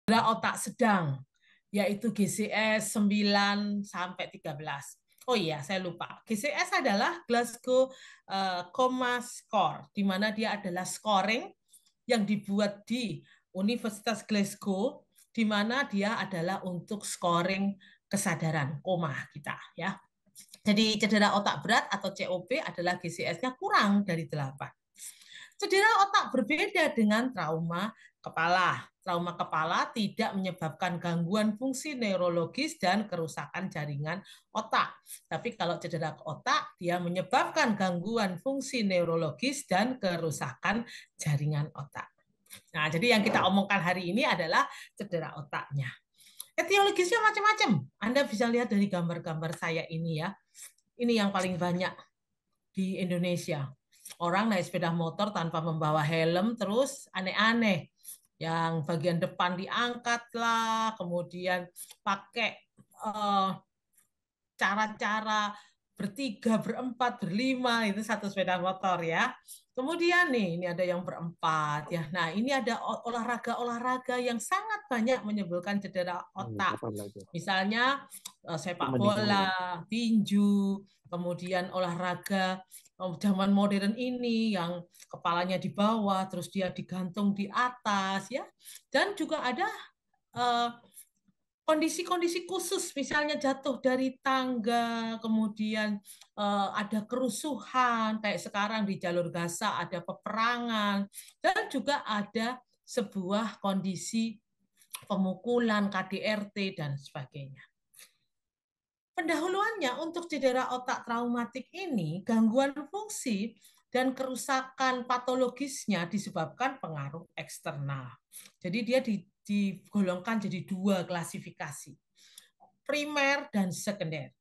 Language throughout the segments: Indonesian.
cedera otak sedang, yaitu GCS 9 sampai 13. Oh iya, saya lupa. GCS adalah Glasgow Coma Score, di mana dia adalah scoring yang dibuat di Universitas Glasgow, di mana dia adalah untuk scoring kesadaran koma kita, ya. Jadi cedera otak berat atau COP adalah GCS-nya kurang dari 8. Cedera otak berbeda dengan trauma kepala. Trauma kepala tidak menyebabkan gangguan fungsi neurologis dan kerusakan jaringan otak. Tapi kalau cedera otak, dia menyebabkan gangguan fungsi neurologis dan kerusakan jaringan otak. Nah, jadi yang kita omongkan hari ini adalah cedera otaknya. Etiologisnya macam-macam. Anda bisa lihat dari gambar-gambar saya ini ya. Ini yang paling banyak di Indonesia. Orang naik sepeda motor tanpa membawa helm, terus aneh-aneh. Yang bagian depan diangkat lah, kemudian pakai cara-cara bertiga, berempat, berlima, itu satu sepeda motor ya. Kemudian nih, ini ada yang berempat ya. Nah, ini ada olahraga-olahraga yang sangat banyak menimbulkan cedera otak. Apa belajar? Misalnya sepak Cuma bola, digulung. tinju, kemudian olahraga zaman modern ini yang kepalanya di bawah, terus dia digantung di atas ya. Dan juga ada eh, kondisi-kondisi khusus, misalnya jatuh dari tangga, kemudian ada kerusuhan, kayak sekarang di jalur Gaza ada peperangan, dan juga ada sebuah kondisi pemukulan, KDRT, dan sebagainya. Pendahuluannya untuk cedera otak traumatik ini, gangguan fungsi dan kerusakan patologisnya disebabkan pengaruh eksternal. Jadi dia digolongkan jadi dua klasifikasi, primer dan sekunder.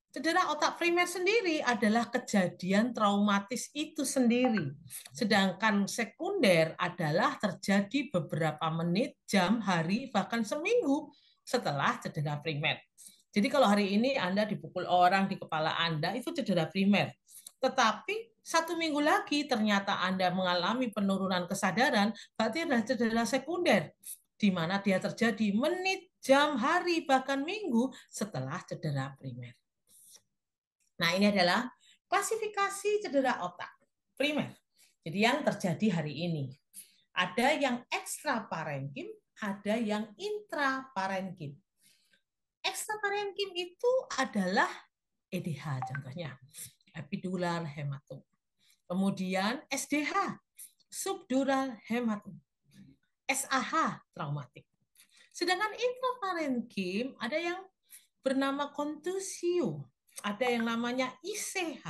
Cedera otak primer sendiri adalah kejadian traumatis itu sendiri. Sedangkan sekunder adalah terjadi beberapa menit, jam, hari, bahkan seminggu setelah cedera primer. Jadi kalau hari ini Anda dipukul orang di kepala Anda, itu cedera primer. Tetapi 1 minggu lagi ternyata Anda mengalami penurunan kesadaran, berarti adalah cedera sekunder, di mana dia terjadi menit, jam, hari, bahkan minggu setelah cedera primer. Nah, ini adalah klasifikasi cedera otak primer. Jadi yang terjadi hari ini. Ada yang ekstraparenkim, ada yang intraparenkim. Ekstraparenkim itu adalah EDH contohnya, epidural hematom. Kemudian SDH, subdural hematom. SAH, traumatik. Sedangkan intraparenkim ada yang bernama kontusio, ada yang namanya ICH,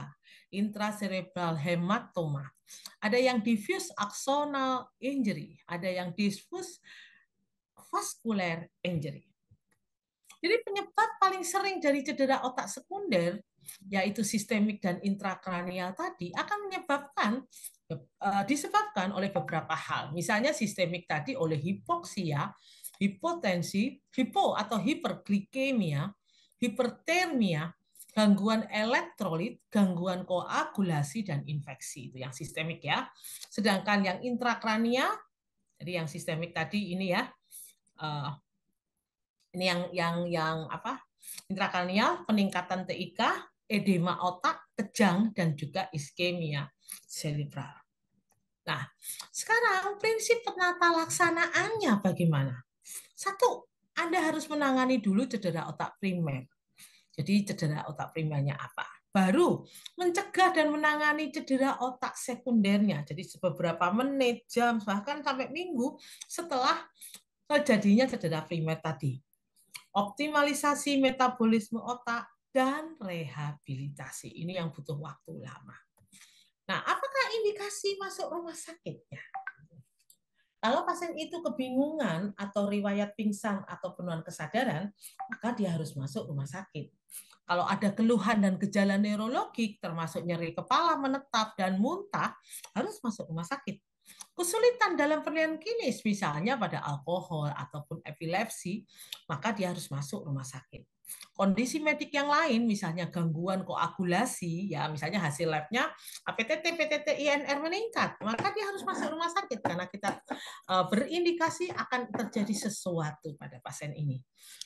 intracerebral hematoma, ada yang diffuse axonal injury, ada yang diffuse vascular injury. Jadi penyebab paling sering dari cedera otak sekunder, yaitu sistemik dan intrakranial tadi, akan disebabkan oleh beberapa hal. Misalnya sistemik tadi oleh hipoksia, hipotensi, hipo atau hiperglikemia, hipertermia, gangguan elektrolit, gangguan koagulasi, dan infeksi. Itu yang sistemik ya. Sedangkan yang intrakranial, jadi yang sistemik tadi ini ya, ini yang apa? Intrakranial, peningkatan TIK, edema otak, kejang, dan juga iskemia cerebral. Nah, sekarang prinsip penata laksanaannya bagaimana? Satu, Anda harus menangani dulu cedera otak primer. Jadi cedera otak primernya apa? Baru mencegah dan menangani cedera otak sekundernya. Jadi beberapa menit, jam, bahkan sampai minggu setelah terjadinya cedera primer tadi. Optimalisasi metabolisme otak dan rehabilitasi. Ini yang butuh waktu lama. Nah, apakah indikasi masuk rumah sakitnya? Kalau pasien itu kebingungan atau riwayat pingsan atau penurunan kesadaran, maka dia harus masuk rumah sakit. Kalau ada keluhan dan gejala neurologik, termasuk nyeri kepala menetap dan muntah, harus masuk rumah sakit. Kesulitan dalam penilaian klinis, misalnya pada alkohol ataupun epilepsi, maka dia harus masuk rumah sakit. Kondisi medik yang lain, misalnya gangguan koagulasi, ya misalnya hasil labnya APTT, PTT, INR meningkat, maka dia harus masuk rumah sakit karena kita berindikasi akan terjadi sesuatu pada pasien ini.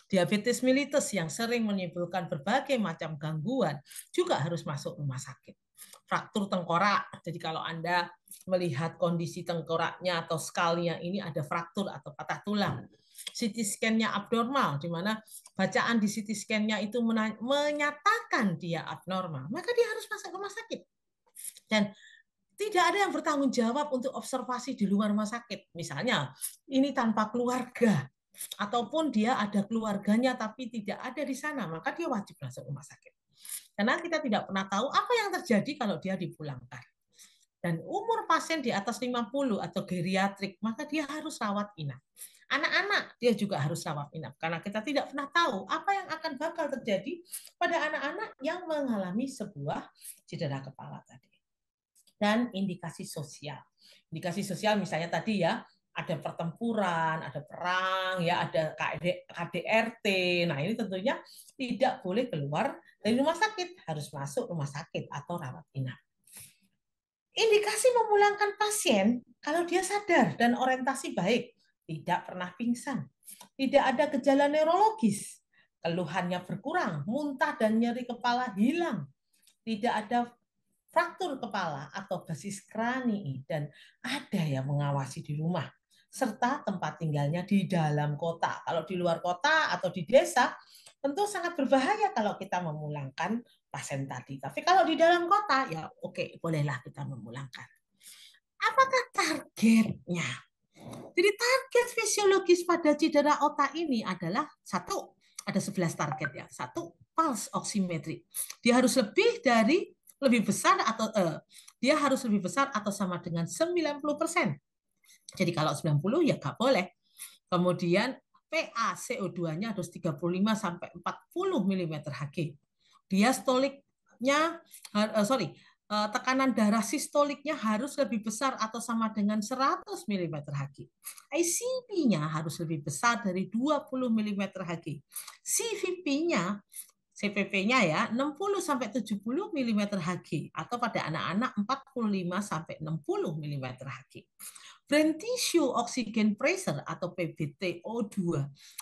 Diabetes mellitus yang sering menimbulkan berbagai macam gangguan juga harus masuk rumah sakit. Fraktur tengkorak, jadi kalau Anda melihat kondisi tengkoraknya atau skalnya ini ada fraktur atau patah tulang. CT scan-nya abnormal, di mana bacaan di CT scan-nya itu menyatakan dia abnormal, maka dia harus masuk rumah sakit. Dan tidak ada yang bertanggung jawab untuk observasi di luar rumah sakit. Misalnya, ini tanpa keluarga, ataupun dia ada keluarganya tapi tidak ada di sana, maka dia wajib masuk rumah sakit. Karena kita tidak pernah tahu apa yang terjadi kalau dia dipulangkan. Dan umur pasien di atas 50 atau geriatrik, maka dia harus rawat inap. Anak-anak dia juga harus rawat inap karena kita tidak pernah tahu apa yang akan bakal terjadi pada anak-anak yang mengalami sebuah cedera kepala tadi. Dan indikasi sosial. Indikasi sosial misalnya tadi ya, ada pertempuran, ada perang, ya ada KDRT. Nah, ini tentunya tidak boleh keluar dari rumah sakit, harus masuk rumah sakit atau rawat inap. Indikasi memulangkan pasien kalau dia sadar dan orientasi baik, tidak pernah pingsan, tidak ada gejala neurologis, keluhannya berkurang, muntah dan nyeri kepala hilang, tidak ada fraktur kepala atau basis krani, dan ada yang mengawasi di rumah, serta tempat tinggalnya di dalam kota. Kalau di luar kota atau di desa, tentu sangat berbahaya kalau kita memulangkan pasien tadi. Tapi kalau di dalam kota, ya oke, bolehlah kita memulangkan. Apakah targetnya? Jadi target fisiologis pada cedera otak ini adalah satu, ada 11 target ya. Satu, pulse oximetry. Dia harus lebih besar atau dia harus lebih besar atau sama dengan 90%. Jadi kalau 90 ya nggak boleh. Kemudian PA CO2-nya harus 35 sampai 40 mm Hg. Diastoliknya tekanan darah sistoliknya harus lebih besar atau sama dengan 100 mm Hg. ICP-nya harus lebih besar dari 20 mm Hg. CVP-nya CPP-nya ya 60 sampai 70 mm Hg atau pada anak-anak 45 sampai 60 mm Hg. Brain tissue oxygen pressure atau PbTO2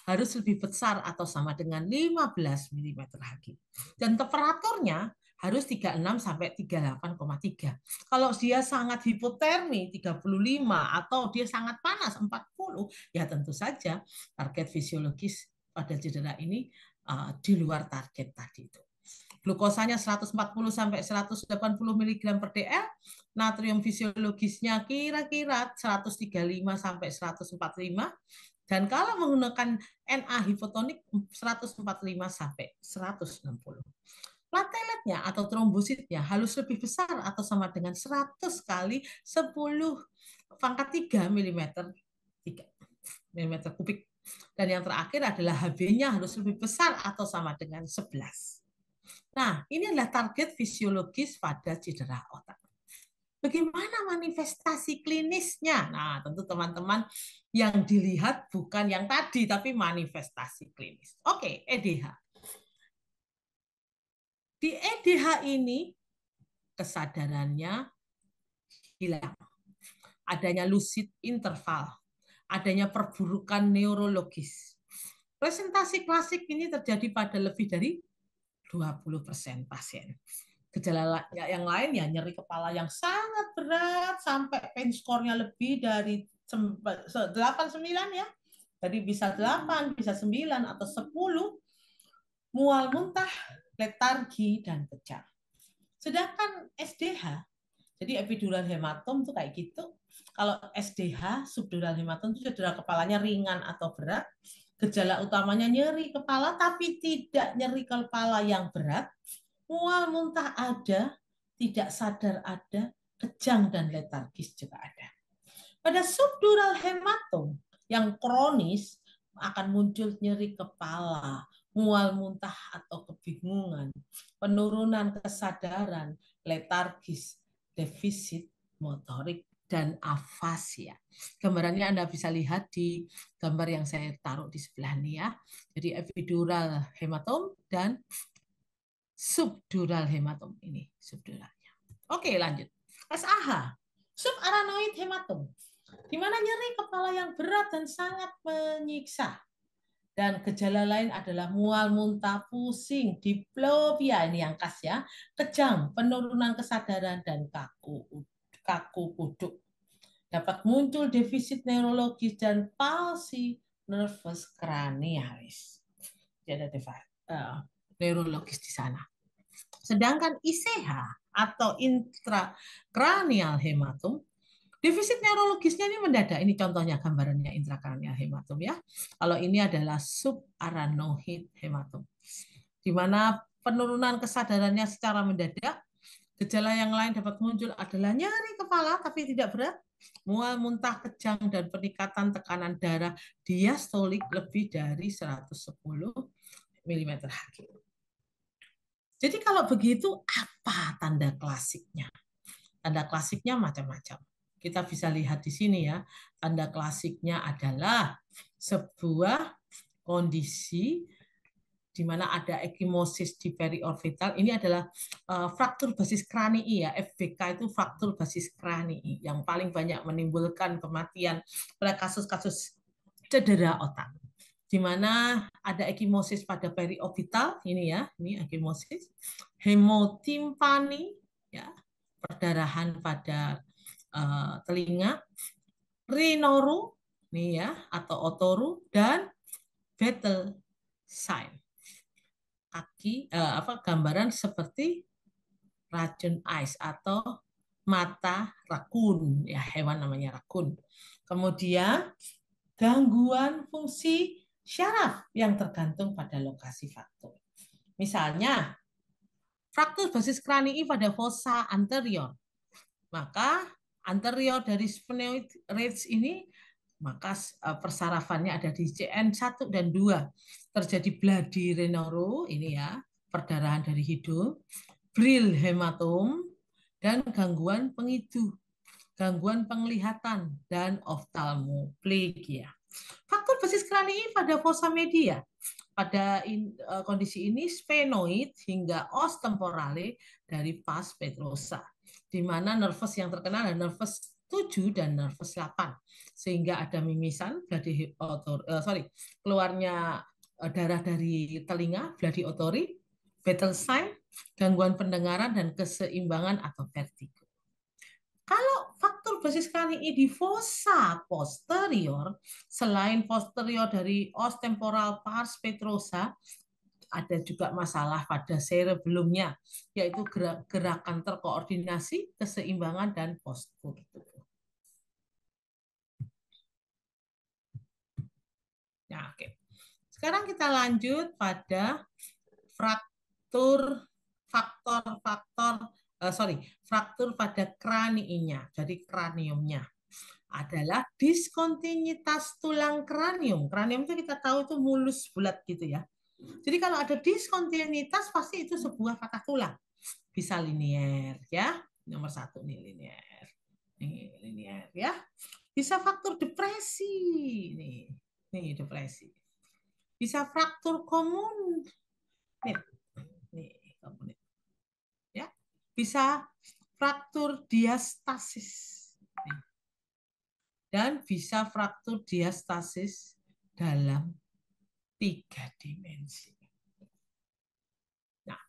harus lebih besar atau sama dengan 15 mm Hg. Dan temperaturnya harus 36 sampai 38,3. Kalau dia sangat hipotermi 35 atau dia sangat panas 40, ya tentu saja target fisiologis pada cedera ini di luar target tadi itu. Glukosanya 140 sampai 180 mg per dl, natrium fisiologisnya kira-kira 135 sampai 145, dan kalau menggunakan Na hipotonik 145 sampai 160. Plateletnya atau trombositnya harus lebih besar atau sama dengan 100 kali 10 pangkat 3 mm kubik. Dan yang terakhir adalah HB-nya harus lebih besar atau sama dengan 11. Nah, ini adalah target fisiologis pada cedera otak. Bagaimana manifestasi klinisnya? Nah, tentu teman-teman yang dilihat bukan yang tadi, tapi manifestasi klinis. Oke, EDH. Di EDH ini, kesadarannya hilang. Adanya lucid interval, adanya perburukan neurologis. Presentasi klasik ini terjadi pada lebih dari 20% pasien. Gejala yang lain ya nyeri kepala yang sangat berat sampai pain score-nya lebih dari 89 ya. Jadi bisa 8, bisa 9 atau 10. Mual muntah, letargi, dan kejang. Sedangkan SDH, jadi epidural hematom itu kayak gitu. Kalau SDH, subdural hematom itu cedera kepalanya ringan atau berat. Gejala utamanya nyeri kepala, tapi tidak nyeri kepala yang berat. Mual muntah ada, tidak sadar ada, kejang dan letargis juga ada. Pada subdural hematom yang kronis akan muncul nyeri kepala, mual muntah atau kebingungan, penurunan kesadaran, letargis, defisit motorik, dan afasia. Gambarannya Anda bisa lihat di gambar yang saya taruh di sebelah ini ya. Jadi epidural hematom dan subdural hematom ini subduralnya. Oke, lanjut. SAH, subarachnoid hematom, di mana nyeri kepala yang berat dan sangat menyiksa. Dan gejala lain adalah mual, muntah, pusing, diplopia, ini yang khas ya, kejang, penurunan kesadaran, dan kaku kuduk. Dapat muncul defisit neurologis dan palsi nervus cranialis. Jadi ada neurologis di sana. Sedangkan ICH atau intrakranial hematom, defisit neurologisnya ini mendadak. Ini contohnya gambarannya intrakranial hematom ya. Kalau ini adalah subarachnoid hematom, di mana penurunan kesadarannya secara mendadak. Gejala yang lain dapat muncul adalah nyeri kepala tapi tidak berat, mual, muntah, kejang, dan peningkatan tekanan darah diastolik lebih dari 110 mm Hg. Jadi kalau begitu apa tanda klasiknya? Tanda klasiknya macam-macam. Kita bisa lihat di sini ya. Tanda klasiknya adalah sebuah kondisi di mana ada ekimosis di periorbital. Ini adalah fraktur basis kranii ya. FBK itu fraktur basis kranii yang paling banyak menimbulkan kematian pada kasus-kasus cedera otak. Di mana ada ekimosis pada periorbital, ini ya, ini ekimosis, hemotimpani, ya, perdarahan pada telinga, rinoru, nih ya, atau otoru, dan battle sign. Kaki gambaran seperti racun ais atau mata rakun, ya hewan namanya rakun. Kemudian gangguan fungsi syaraf yang tergantung pada lokasi faktor. Misalnya fraktur basis kranii pada fossa anterior, maka anterior dari sphenoid ridge ini, maka persarafannya ada di CN1 dan 2. Terjadi bloody rhinoro, ini ya, perdarahan dari hidung, Brill hematom, dan gangguan pengidu, gangguan penglihatan, dan oftalmoplegia. Faktor basis kranii pada fossa media. Pada kondisi ini sphenoid hingga os temporale dari pars petrosa, di mana nervus yang terkenal adalah nervus 7 dan nervus 8, sehingga ada mimisan keluarnya darah dari telinga, bloody otori, battle sign, gangguan pendengaran, dan keseimbangan atau vertigo. Kalau faktor basis kranii di fossa posterior, selain posterior dari os temporal pars petrosa, ada juga masalah pada cerebellumnya, yaitu gerakan terkoordinasi, keseimbangan, dan postur tubuh. Nah, oke. Sekarang kita lanjut pada fraktur pada kraniinya, jadi kraniumnya adalah diskontinuitas tulang kranium. Kranium itu kita tahu itu mulus bulat gitu ya. Jadi kalau ada diskontinuitas pasti itu sebuah patah tulang. Bisa linier ya, nomor 1 nih linier, nih linier ya. Bisa faktor depresi, nih depresi. Bisa fraktur komun, nih komun. Ya, bisa fraktur diastasis. Dan bisa fraktur diastasis dalam 3 dimensi. Nah,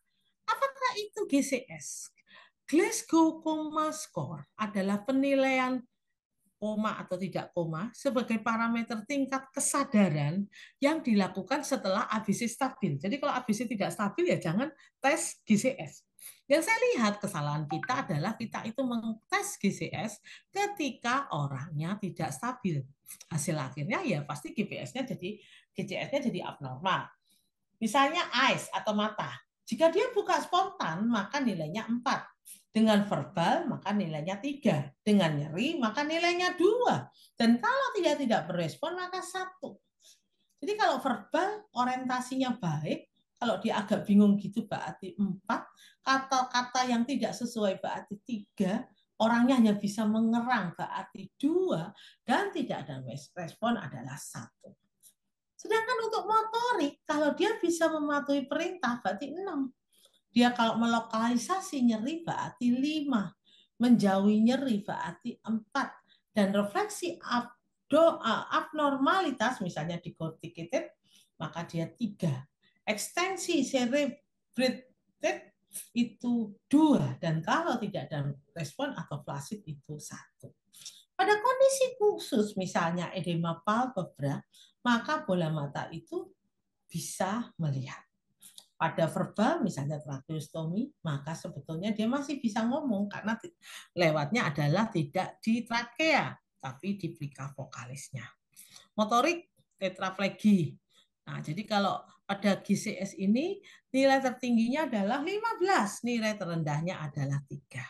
apakah itu GCS? Glasgow Coma Score adalah penilaian koma atau tidak koma sebagai parameter tingkat kesadaran yang dilakukan setelah ABC stabil. Jadi kalau ABC tidak stabil ya jangan tes GCS. Yang saya lihat kesalahan kita adalah kita itu mengtes GCS ketika orangnya tidak stabil. Hasil akhirnya ya pasti GCS-nya jadi abnormal. Misalnya eyes atau mata. Jika dia buka spontan maka nilainya 4. Dengan verbal maka nilainya 3. Dengan nyeri maka nilainya 2. Dan kalau tidak berespon maka 1. Jadi kalau verbal orientasinya baik, kalau dia agak bingung gitu berarti 4, kata-kata yang tidak sesuai berarti 3, orangnya hanya bisa mengerang berarti 2, dan tidak ada respon adalah 1. Sedangkan untuk motorik, kalau dia bisa mematuhi perintah berarti 6. Dia kalau melokalisasi nyeri berarti 5. Menjauhi nyeri berarti 4. Dan refleksi abnormalitas, misalnya decorticated, maka dia 3. Ekstensi cerebrated itu 2. Dan kalau tidak ada respon atau flasid itu 1. Pada kondisi khusus, misalnya edema palpebra, maka bola mata itu bisa melihat. Pada verbal, misalnya tracheostomi, maka sebetulnya dia masih bisa ngomong karena lewatnya adalah tidak di trakea, tapi di plika vokalisnya. Motorik tetraflegi. Nah, jadi kalau pada GCS ini nilai tertingginya adalah 15, nilai terendahnya adalah 3.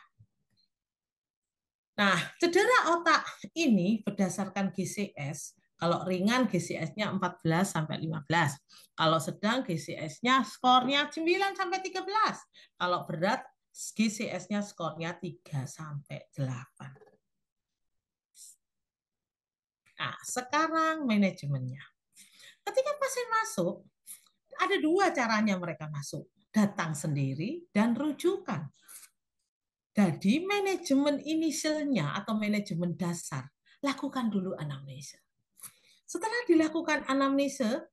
Nah, cedera otak ini berdasarkan GCS, kalau ringan GCS-nya 14 sampai 15. Kalau sedang GCS-nya skornya 9 sampai 13. Kalau berat GCS-nya skornya 3 sampai 8. Nah, sekarang manajemennya. Ketika pasien masuk, ada 2 caranya mereka masuk. Datang sendiri dan rujukan. Jadi manajemen inisialnya atau manajemen dasar, lakukan dulu anamnesa. Setelah dilakukan anamnesa,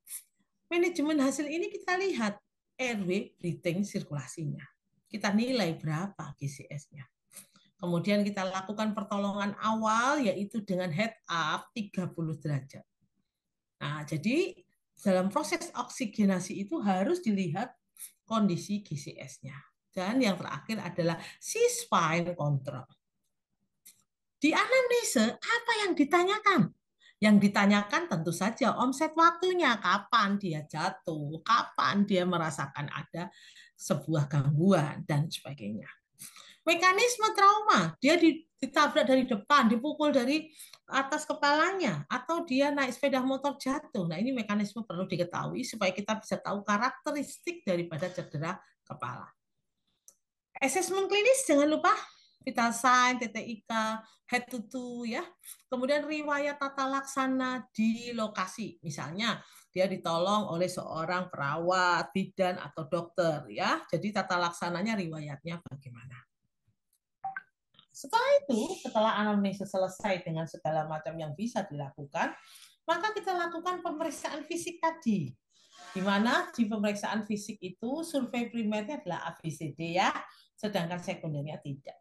manajemen hasil ini kita lihat airway, breathing, sirkulasinya. Kita nilai berapa GCS-nya. Kemudian kita lakukan pertolongan awal yaitu dengan head up 30 derajat. Nah, jadi dalam proses oksigenasi itu harus dilihat kondisi GCS-nya. Dan yang terakhir adalah C-spine control. Di anamnesa, apa yang ditanyakan? Yang ditanyakan tentu saja omset waktunya, kapan dia jatuh, kapan dia merasakan ada sebuah gangguan, dan sebagainya. Mekanisme trauma, dia ditabrak dari depan, dipukul dari atas kepalanya, atau dia naik sepeda motor jatuh. Nah, ini mekanisme perlu diketahui supaya kita bisa tahu karakteristik daripada cedera kepala. Asesmen klinis jangan lupa vital sign, TTIK, head to toe ya. Kemudian riwayat tata laksana di lokasi. Misalnya dia ditolong oleh seorang perawat, bidan atau dokter ya. Jadi tata laksananya riwayatnya bagaimana. Setelah itu, setelah anamnesis selesai dengan segala macam yang bisa dilakukan, maka kita lakukan pemeriksaan fisik tadi. Di mana di pemeriksaan fisik itu survei primernya adalah ABCD ya, sedangkan sekundernya tidak.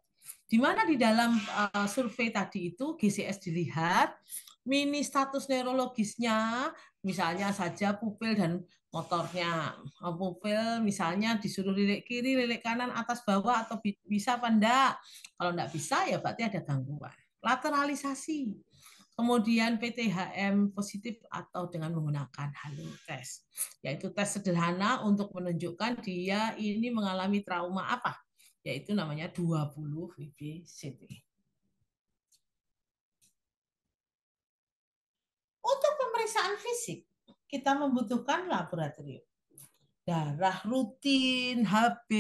Di mana di dalam survei tadi itu GCS dilihat, mini status neurologisnya, misalnya saja pupil dan motornya. Pupil misalnya disuruh lirik kiri, lirik kanan, atas bawah, atau bisa apa enggak. Kalau enggak bisa ya berarti ada gangguan. Lateralisasi. Kemudian PTHM positif atau dengan menggunakan halo test, yaitu tes sederhana untuk menunjukkan dia ini mengalami trauma apa, yaitu namanya 20 VBCT. Untuk pemeriksaan fisik, kita membutuhkan laboratorium. Darah rutin, HB,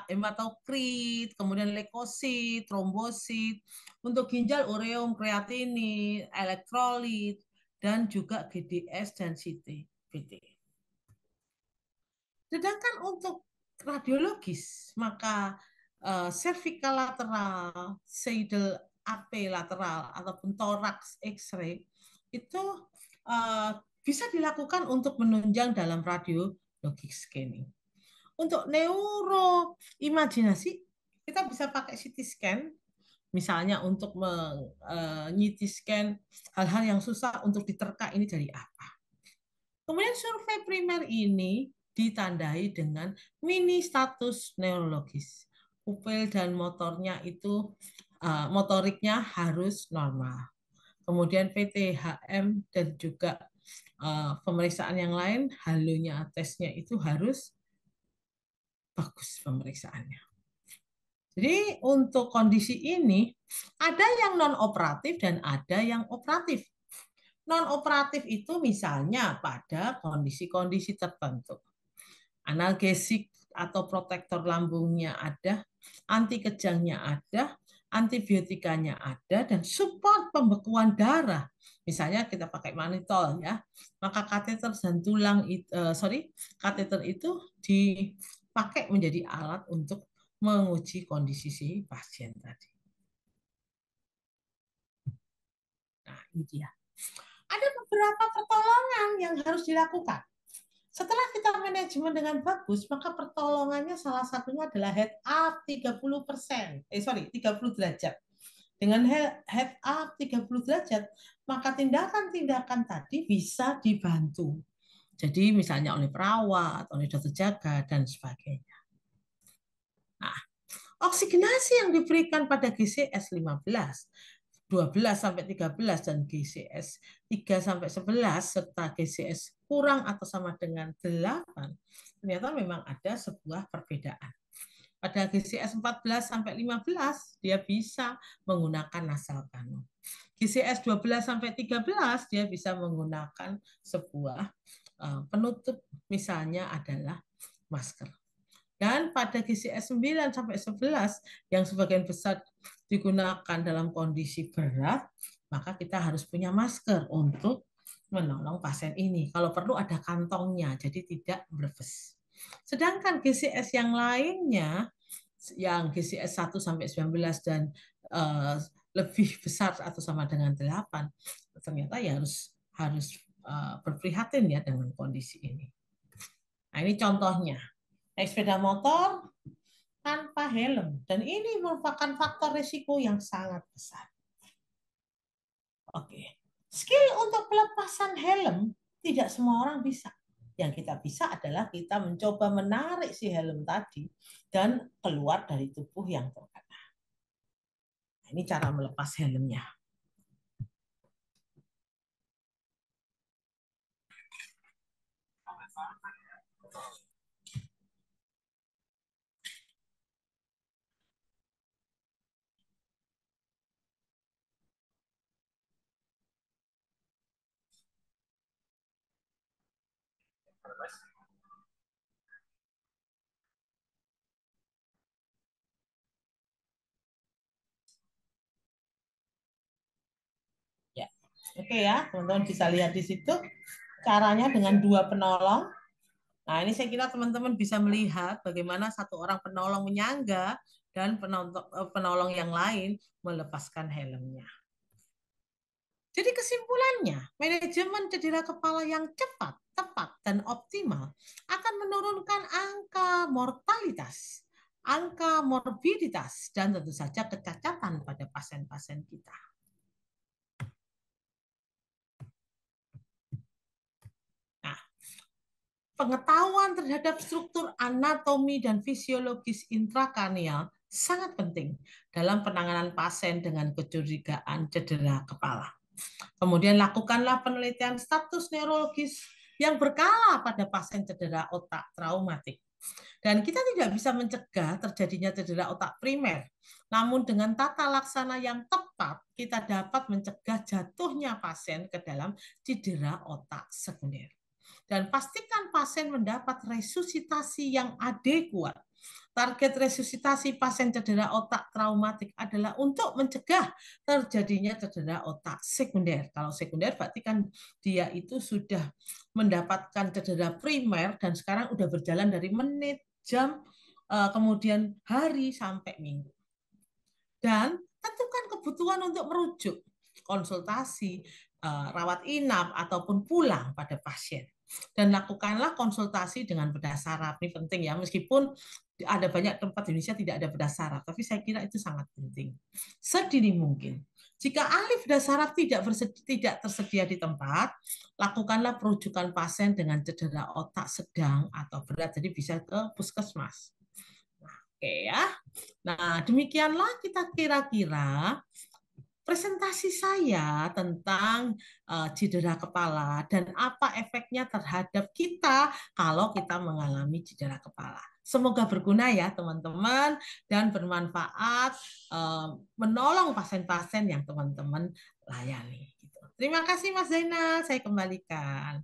hematokrit, kemudian leukosit, trombosit, untuk ginjal ureum, kreatinin, elektrolit, dan juga GDS dan CT-BT. Sedangkan untuk radiologis, maka cervical lateral, saddle AP lateral, ataupun toraks X-ray, itu bisa dilakukan untuk menunjang dalam radiologic scanning. Untuk neuroimajinasi, kita bisa pakai CT scan, misalnya untuk CT scan hal-hal yang susah untuk diterka ini dari apa. Kemudian survei primer ini ditandai dengan mini status neurologis. Pupil dan motornya itu motoriknya harus normal. Kemudian PTHM dan juga pemeriksaan yang lain, halonya tesnya itu harus bagus pemeriksaannya. Jadi untuk kondisi ini ada yang non operatif dan ada yang operatif. Non operatif itu misalnya pada kondisi-kondisi tertentu. analgesik atau protektor lambungnya ada, anti kejangnya ada, antibiotikanya ada, dan support pembekuan darah. Misalnya kita pakai mannitol ya, maka kateter dan tulang kateter itu dipakai menjadi alat untuk menguji kondisi si pasien tadi. Nah, ini dia. Ada beberapa pertolongan yang harus dilakukan. Setelah kita manajemen dengan bagus, maka pertolongannya salah satunya adalah head up 30%. 30 derajat. Dengan head up 30 derajat, maka tindakan-tindakan tadi bisa dibantu. Jadi misalnya oleh perawat, oleh dokter jaga, dan sebagainya. Nah, oksigenasi yang diberikan pada GCS 15, 12 sampai 13 dan GCS 3 sampai 11 serta GCS kurang atau sama dengan 8, ternyata memang ada sebuah perbedaan. Pada GCS 14 sampai 15 dia bisa menggunakan nasal kanul. GCS 12 sampai 13 dia bisa menggunakan sebuah penutup, misalnya adalah masker. Dan pada GCS 9 sampai 11 yang sebagian besar digunakan dalam kondisi berat, maka kita harus punya masker untuk menolong pasien ini. Kalau perlu ada kantongnya, jadi tidak berbes. Sedangkan GCS yang lainnya, yang GCS 1 sampai 19 dan lebih besar atau sama dengan 8, ternyata ya harus berprihatin ya dengan kondisi ini. Nah, ini contohnya. Naik sepeda motor tanpa helm. Dan ini merupakan faktor risiko yang sangat besar. Oke. Skill untuk pelepasan helm tidak semua orang bisa. Yang kita bisa adalah kita mencoba menarik si helm tadi dan keluar dari tubuh yang terkena. Ini cara melepas helmnya. Ya. Oke ya, teman-teman bisa lihat di situ caranya dengan dua penolong. Nah, ini saya kira teman-teman bisa melihat bagaimana satu orang penolong menyangga dan penolong yang lain melepaskan helmnya. Jadi kesimpulannya, manajemen cedera kepala yang cepat, tepat, dan optimal akan menurunkan angka mortalitas, angka morbiditas, dan tentu saja kecacatan pada pasien-pasien kita. Nah, pengetahuan terhadap struktur anatomi dan fisiologis intrakranial sangat penting dalam penanganan pasien dengan kecurigaan cedera kepala. Kemudian lakukanlah penelitian status neurologis yang berkala pada pasien cedera otak traumatik. Dan kita tidak bisa mencegah terjadinya cedera otak primer. Namun dengan tata laksana yang tepat, kita dapat mencegah jatuhnya pasien ke dalam cedera otak sekunder. Dan pastikan pasien mendapat resusitasi yang adekuat. Target resusitasi pasien cedera otak traumatik adalah untuk mencegah terjadinya cedera otak sekunder. Kalau sekunder berarti kan dia itu sudah mendapatkan cedera primer dan sekarang udah berjalan dari menit, jam, kemudian hari sampai minggu. Dan tentukan kebutuhan untuk merujuk, konsultasi, rawat inap, ataupun pulang pada pasien. Dan lakukanlah konsultasi dengan bedah saraf. Ini penting ya, meskipun ada banyak tempat di Indonesia tidak ada bedah saraf, tapi saya kira itu sangat penting. Sedini mungkin. Jika ahli bedah saraf tidak tersedia di tempat, lakukanlah perujukan pasien dengan cedera otak sedang atau berat, jadi bisa ke puskesmas. Oke ya. Nah, demikianlah kita kira-kira presentasi saya tentang cedera kepala dan apa efeknya terhadap kita kalau kita mengalami cedera kepala. Semoga berguna ya teman-teman dan bermanfaat menolong pasien-pasien yang teman-teman layani. Terima kasih Mas Zainal, saya kembalikan.